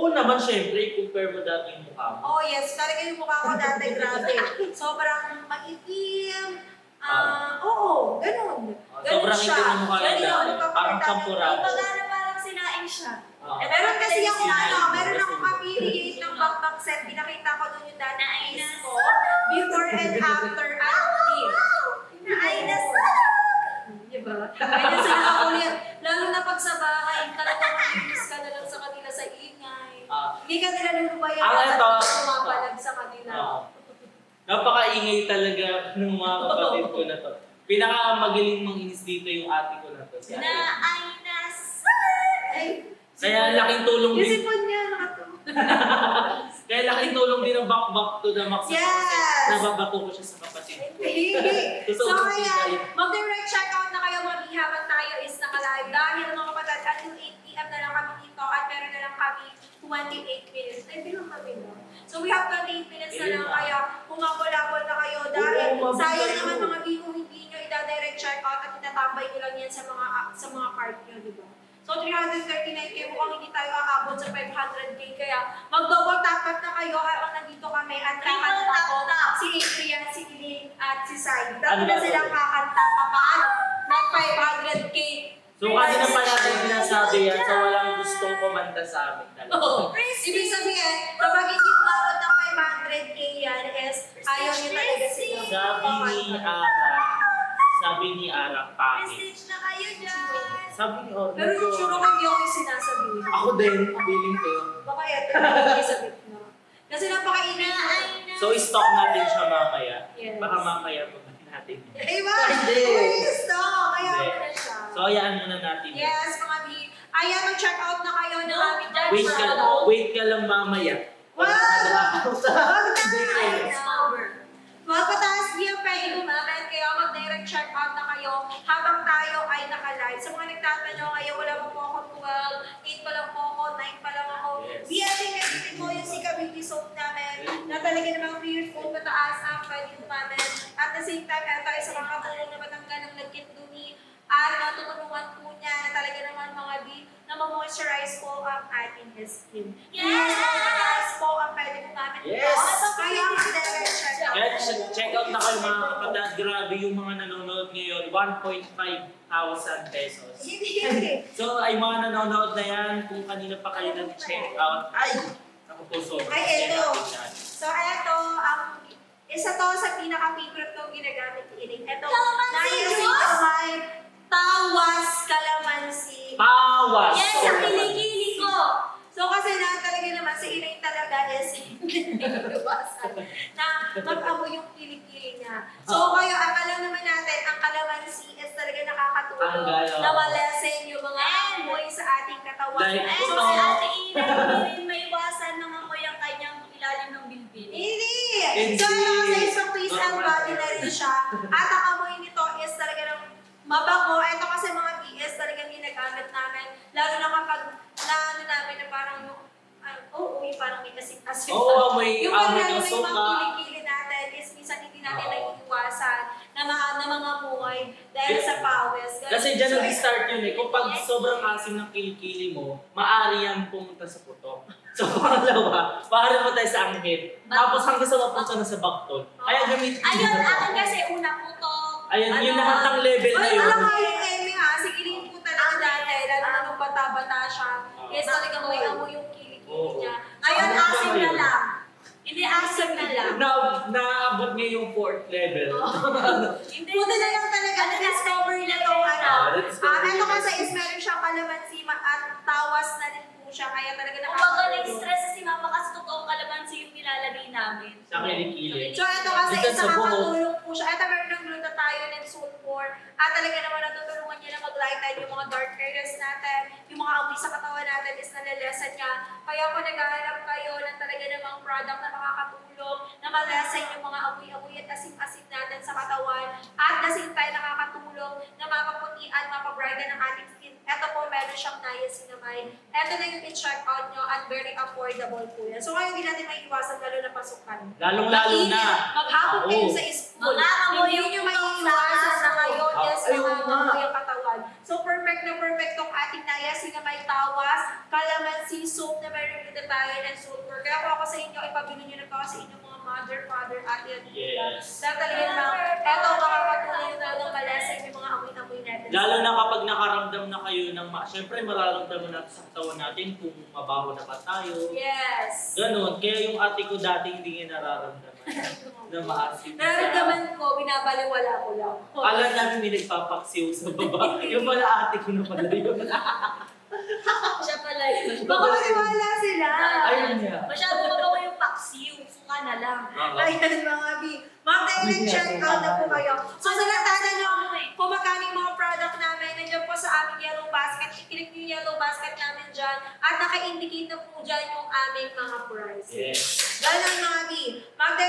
Oo naman, syempre, compare mo dati yung mukha mo. Oh yes, talaga yung mukha ko dati, grabe. Sobrang maitim. Oo, ganun. Sobrang itim yung mukha niya dati. Parang champurado. Parang sinaing siya. Meron kasi ako meron akong affiliate ng backpack set. Pinakita ko doon yung dati face ko. Before and after active. Ay, nasa! Diba? Ganyan sila kakulit. Lalo na pag sa bahay, talagang makikinis ka na lang sa kanila sa ingay. Hindi ka nila lulubayan na pumapalag sa kanila. Napakaingay talaga ng mga kapatid ko na to. Pinakamagaling manginis dito yung ate ko na to. Si ate. Na ay nasa! Kaya laking tulong Yung din. sipon niya, nakatulong. Kaya laking tulong din ang back to the max. Yes! Nababato ko siya sa kapatid ko. Hindi. So Sobrang kaya, tingay. mag-direct checkout na kayo mga habang tayo is naka-live. Dahil mga kapatid, until 8 p.m. na lang kami dito at meron na lang kami 28 minutes. Ay, bilang kami no? So we have 28 minutes na lang kaya humabol-habol na kayo dahil sayang naman mga kung hindi nyo ida-direct checkout at itatambay ko lang yan sa mga card nyo, di ba? So 339K mukhang hindi tayo aabot sa 500K kaya mag-double tap na kayo habang nandito kami at kakanta ko si Adrian, si Eileen at si Sai. Dati na silang kakanta kapag ng 500K. So kanina pa natin sinasabi yan, so walang gustong kumanta sa amin talaga. Ibig sabihin, kapag hindi umabot ng 500K yan is ayaw niyo talaga sila. Sabi ni Ara, pangit. Message na kayo dyan! Sabi ni Orna, Pero yung sure ko hindi ako yung sinasabihin. ako din, feeling ko. Baka ito yung sa gitna. Kasi napakainit na. So stock natin siya mamaya. Yes. Baka mamaya pagkain natin. Eh ba? Hindi. Gusto! Kaya Hindi. mo na siya. So hayaan muna natin. Yes, mga B. Ayan, mag-check out na kayo ng aming Wait ka lang mamaya. Wow! Wag Ay, na. Magpataas niya pwede gumamit, kaya mag-direct check out na kayo habang tayo ay naka-live. Sa mga nagtatanong, ayaw wala pa po ako 12, 8 pa lang po ako, 9 pa lang ako. BLT kasi po yung Sika Beauty Soap namin na talaga namang weird food mataas ang pwede gumamit. At the same time, ito ay sa mga katulong na matanggal ng lagkit dumi at natutulungan po niya na talaga naman mga B na ma-moisturize po ang ating skin. Yes! Mataas po ang pwede gumamit. Yes! Kaya mag-direct check out. Kaya check out na kayo mga kapatid. Grabe yung mga nanonood ngayon. 1,500 pesos. Hindi. So ay mga nanonood na yan. Kung kanina pa kayo nag-check out. Ay! Ako po sobrang Ay, ito. natin yan. So, eto, isa to sa pinaka-favorite kong ginagamit ni Iling. Eto, Calamansi nais juice? ito ay tawas calamansi. Pawas! Yes, ang kilikili ko! So, kasi na talaga naman, si Iling talaga is hindi iwasan na mag-amoy yung kilikili niya. So, kayo, akala naman natin, ang calamansi is talaga nakakatulong na malesen yung mga amoy sa ating katawan. Like, Ay, So, so si Ate Ina, hindi rin maiwasan ng amoy ang kanyang ilalim ng bilbil. Hindi! So, ano kasi isang face and body na rin siya. At ang amoy nito is talaga ng mabango. Ito kasi mga BS talaga ginagamit namin. Lalo na kapag naano namin na parang yung, yung parang may asin-asin. Oo, may Yung amoy parang ng may suka. mga kilikili natin is minsan hindi natin naiiwasan na mga muhay dahil sa pawis. Ganun. Kasi dyan So, nag-start yun eh. Kung pag sobrang asim ng kilikili mo, maaari yan pumunta sa putok. So pangalawa, maaari mo tayo sa anghit. Tapos hanggang sa mapunta na sa baktol. Kaya gamitin Ayun, akin kasi una putok. Ayun, yung lahat ng level na Ay, yun. alam nga yung Emmy ha, si Kiling po talaga dati, lalo na nung bata-bata siya, is talagang may amoy yung kilikili niya. Ngayon, asim na lang. Hindi asim na lang. Naabot niya yung 4th level. Hindi. Buti na lang talaga na-discover niya itong ano. na-discover Ito niya. kasi is meron siyang kalamansi at tawas na rin po siya, kaya talaga Kumbaga nakakatulong. na-stress si mama kasi totoong kalamansi yung nilalagay namin. Sa kilikili. So ito kasi Minsan is sa buhok. nakakatulong po siya. Ito meron ng glutathione and sulfur. At talaga naman natutulungan niya na mag-lighten yung mga dark areas natin. Yung mga amoy sa katawan natin is nalalesan niya. Kaya kung naghahanap kayo ng talaga namang product na makakatulong, na malesen yung mga amoy-amoy at asim-asim natin sa katawan, at the same time nakakatulong na mapaputi at mapabrighten ang ating skin. Ito po, meron siyang niacinamide. Ito na yung i-check out nyo at very affordable po yan. So kaya hindi natin may iwasan lalo na pasukan. Lalong-lalo na. Maghapon kayo Oo. sa school. Mangangamoy Hindi yung nyo putok sa maiiwasan na aso. kayo. Yes, Ayun nangangamoy nga. ang katawan. So, perfect na perfect tong ating nayasin na may tawas, calamansi soap na may glutathione and sulfur. Kaya kung ako sa inyo, ipabili nyo na to sa inyong mga mother, father, ate, at tita. Yes. Tatalihin lang, eto makakatuloy na ng malesen yung mga amoy-amoy natin. Lalo na kapag nakaramdam na kayo ng syempre mararamdaman natin sa katawan natin kung mabaho na ba tayo. Yes. Ganon. Kaya yung ate ko dati hindi niya nararamdaman na maasim. Nararamdaman ko, binabaliwala ko lang. Kala namin may nagpapaksiw sa baba. Yung pala ate ko na pala yun. Siya pala yun. Baka maniwala sila. Ayun niya. Masyado mabaho yung paksiw. Suka na lang. Ayan mga B. Ma'am, dahil check out na po kayo. So sa natana nyo, kung magkano yung mga product namin, nandiyan po sa aming yellow basket. I-click nyo yung yellow basket namin dyan. At naka-indicate na po dyan yung aming mga price. Yes. Ganun mga B. Ma'am, dahil